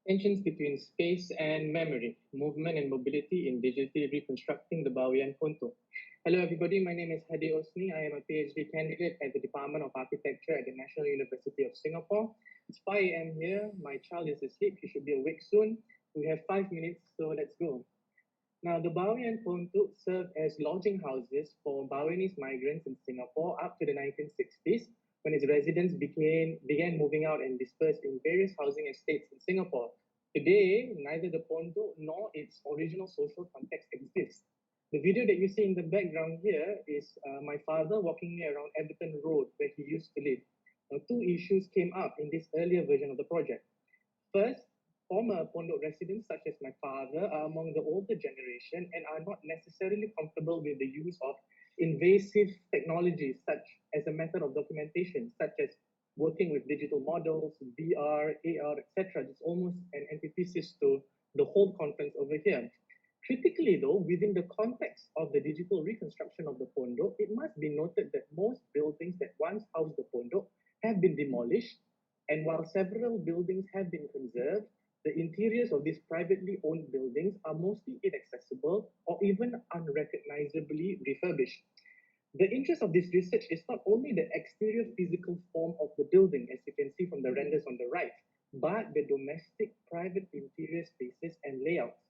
Tensions between space and memory, movement and mobility in digitally reconstructing the Bawean Ponthuk. Hello, everybody. My name is Hadi Osni. I am a PhD candidate at the Department of Architecture at the National University of Singapore. It's 5 a.m. here. My child is asleep. He should be awake soon. We have 5 minutes, so let's go. Now, the Bawean Ponthuk served as lodging houses for Baweanese migrants in Singapore up to the 1960s, when its residents began moving out and dispersed in various housing estates in Singapore. Today, neither the Ponthuk nor its original social context exists. The video that you see in the background here is my father walking me around Everton Road, where he used to live. Now, two issues came up in this earlier version of the project. First, former Pondok residents such as my father are among the older generation and are not necessarily comfortable with the use of invasive technologies such as a method of documentation, such as working with digital models, VR, AR, etc. It's almost an antithesis to the whole conference over here. Critically, though, within the context of the digital reconstruction of the Pondok, it must be noted that most buildings that once housed the Pondok have been demolished, and while several buildings have been conserved, the interiors of these privately owned buildings are mostly inaccessible or even unrecognizably refurbished. The interest of this research is not only the exterior physical form of the building, as you can see from the renders on the right, but the domestic private interior spaces and layouts.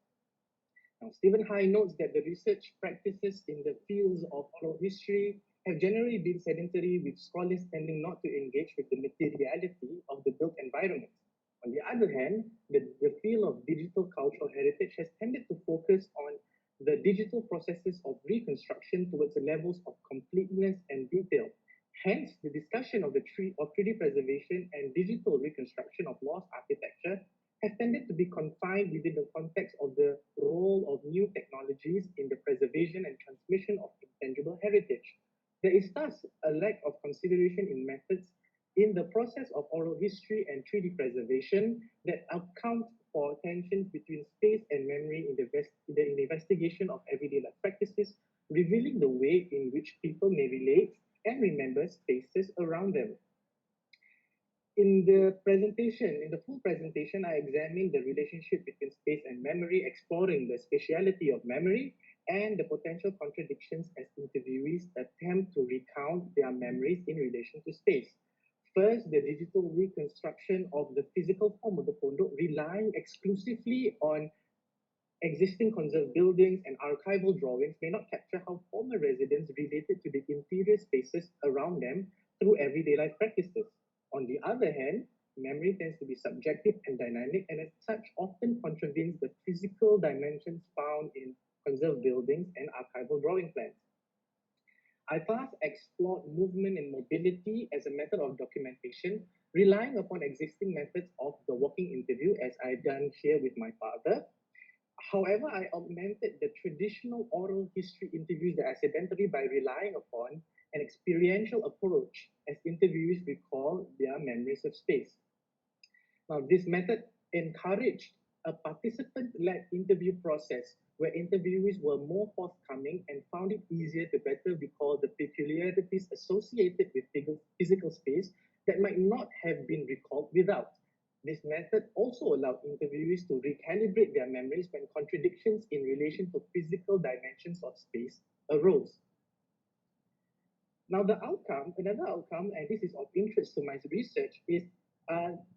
Now, Stephen High notes that the research practices in the fields of oral history have generally been sedentary, with scholars tending not to engage with the materiality of the built environment. On the other hand, the field of digital cultural heritage has tended to focus on the digital processes of reconstruction towards the levels of completeness and detail. Hence, the discussion of 3D preservation and digital reconstruction of lost architecture have tended to be confined within the context of the role of new technologies in the preservation and transmission of intangible heritage. There is thus a lack of consideration in methods in the process of oral history and 3D preservation that account for tensions between space and memory in the investigation of everyday life practices, revealing the way in which people may relate and remember spaces around them. In the full presentation, I examined the relationship between space and memory, exploring the spatiality of memory and the potential contradictions as interviewees attempt to recount their memories in relation to space. First, the digital reconstruction of the physical form of the Pondok, relying exclusively on existing conserved buildings and archival drawings, may not capture how former residents related to the interior spaces around them through everyday life practices. On the other hand, memory tends to be subjective and dynamic, and as such often contravenes the physical dimensions found in conserved buildings and archival drawing plans. I thus explored movement and mobility as a method of documentation, relying upon existing methods of the walking interview, as I've done here with my father. However, I augmented the traditional oral history interviews that accidentally by relying upon an experiential approach as interviewees recall their memories of space. Now, this method encouraged a participant-led interview process where interviewees were more forthcoming and found it easier to better recall the peculiarities associated with physical space that might not have been recalled without. This method also allowed interviewees to recalibrate their memories when contradictions in relation to physical dimensions of space arose. Now, another outcome, and this is of interest to my research, is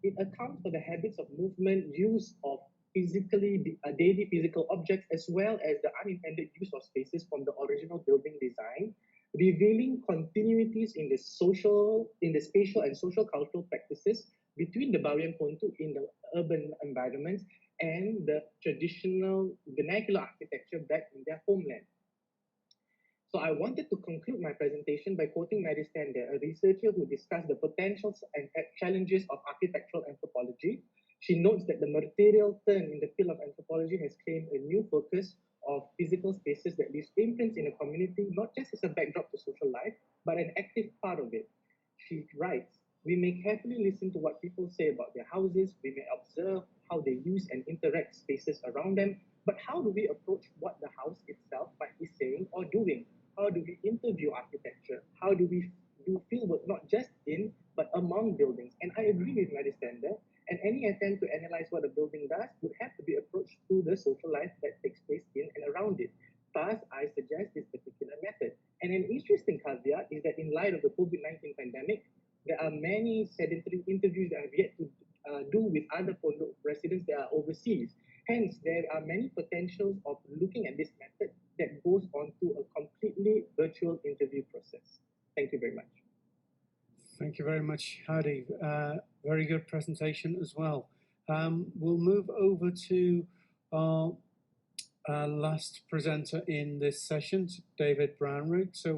it accounts for the habits of movement, use of daily physical objects, as well as the unintended use of spaces from the original building design, revealing continuities in the spatial and social cultural practices between the Bawean Ponthuk in the urban environments and the traditional vernacular architecture back in their homeland. So I wanted to conclude my presentation by quoting Mary Stander, a researcher who discussed the potentials and challenges of architectural anthropology. She notes that the material turn in the field of anthropology has claimed a new focus of physical spaces that leaves imprints in a community, not just as a backdrop to social life, but an active part of it. She writes, we may carefully listen to what people say about their houses, we may observe how they use and interact spaces around them, but how do we approach what the house itself might be saying or doing? How do we interview architecture? How do we do fieldwork not just in but among buildings? And I agree with Mary Stander And any attempt to analyze what a building does would have to be approached through the social life that takes place in and around it. Thus, I suggest this particular method. And an interesting caveat is that in light of the COVID-19 pandemic, there are many sedentary interviews that I have yet to do with other Ponthuk residents that are overseas. Hence, there are many potentials of looking at this method that goes on to a completely virtual interview process. Thank you very much. Thank you very much, Hadi. Very good presentation as well. We'll move over to our last presenter in this session, David Brownroot. So